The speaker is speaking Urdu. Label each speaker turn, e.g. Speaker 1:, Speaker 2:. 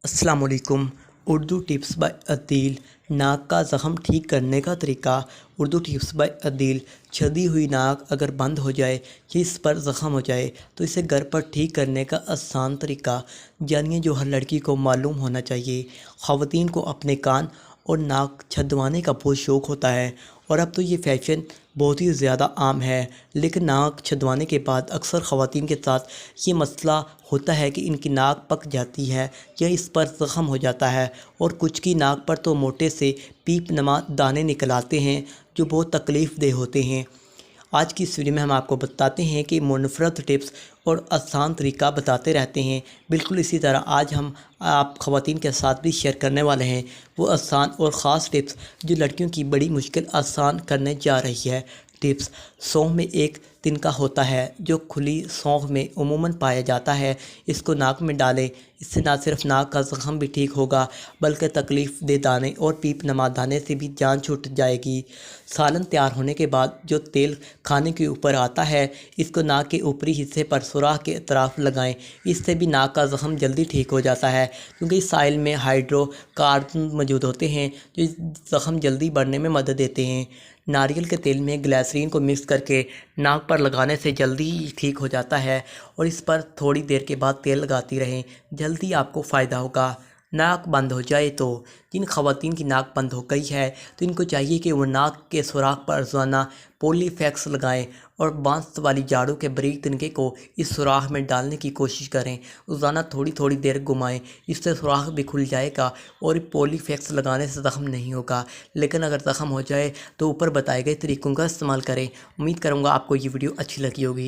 Speaker 1: السلام علیکم۔ اردو ٹپس بائی عدیل۔ ناک کا زخم ٹھیک کرنے کا طریقہ۔ اردو ٹپس بائی عدیل۔ چھدی ہوئی ناک اگر بند ہو جائے یا اس پر زخم ہو جائے تو اسے گھر پر ٹھیک کرنے کا آسان طریقہ جانیے جو ہر لڑکی کو معلوم ہونا چاہیے۔ خواتین کو اپنے کان اور ناک چھدوانے کا بہت شوق ہوتا ہے اور اب تو یہ فیشن بہت ہی زیادہ عام ہے، لیکن ناک چھدوانے کے بعد اکثر خواتین کے ساتھ یہ مسئلہ ہوتا ہے کہ ان کی ناک پک جاتی ہے یا اس پر زخم ہو جاتا ہے، اور کچھ کی ناک پر تو موٹے سے پیپ نما دانے نکل آتے ہیں جو بہت تکلیف دہ ہوتے ہیں۔ آج کی اس ویڈیو میں ہم آپ کو بتاتے ہیں کہ منفرد ٹپس اور آسان طریقہ بتاتے رہتے ہیں، بالکل اسی طرح آج ہم آپ خواتین کے ساتھ بھی شیئر کرنے والے ہیں وہ آسان اور خاص ٹپس جو لڑکیوں کی بڑی مشکل آسان کرنے جا رہی ہے۔ ٹپس: سونف میں ایک تنکا ہوتا ہے جو کھلی سونف میں عموماً پایا جاتا ہے، اس کو ناک میں ڈالیں، اس سے نہ صرف ناک کا زخم بھی ٹھیک ہوگا بلکہ تکلیف دہ دانے اور پیپ نما دانے سے بھی جان چھوٹ جائے گی۔ سالن تیار ہونے کے بعد جو تیل کھانے کے اوپر آتا ہے اس کو ناک کے اوپری حصے پر سوراخ کے اطراف لگائیں، اس سے بھی ناک کا زخم جلدی ٹھیک ہو جاتا ہے کیونکہ اس سائل میں ہائیڈرو کاربن موجود ہوتے ہیں جو زخم جلدی بڑھنے میں مدد دیتے ہیں۔ ناریل کے تیل میں گلیسرین کو مکس کر کے ناک پر لگانے سے جلدی ٹھیک ہو جاتا ہے اور اس پر تھوڑی دیر کے بعد تیل لگاتی رہیں، جلدی آپ کو فائدہ ہوگا۔ ناک بند ہو جائے تو: جن خواتین کی ناک بند ہو گئی ہے تو ان کو چاہیے کہ وہ ناک کے سوراخ پر روزانہ پولی فیکس لگائیں اور بانس والی جھاڑو کے بریک تنکے کو اس سوراخ میں ڈالنے کی کوشش کریں۔ روزانہ تھوڑی تھوڑی دیر گھمائیں، اس سے سوراخ بھی کھل جائے گا اور پولی فیکس لگانے سے زخم نہیں ہوگا، لیکن اگر زخم ہو جائے تو اوپر بتائے گئے طریقوں کا استعمال کریں۔ امید کروں گا آپ کو یہ ویڈیو اچھی لگی ہوگی۔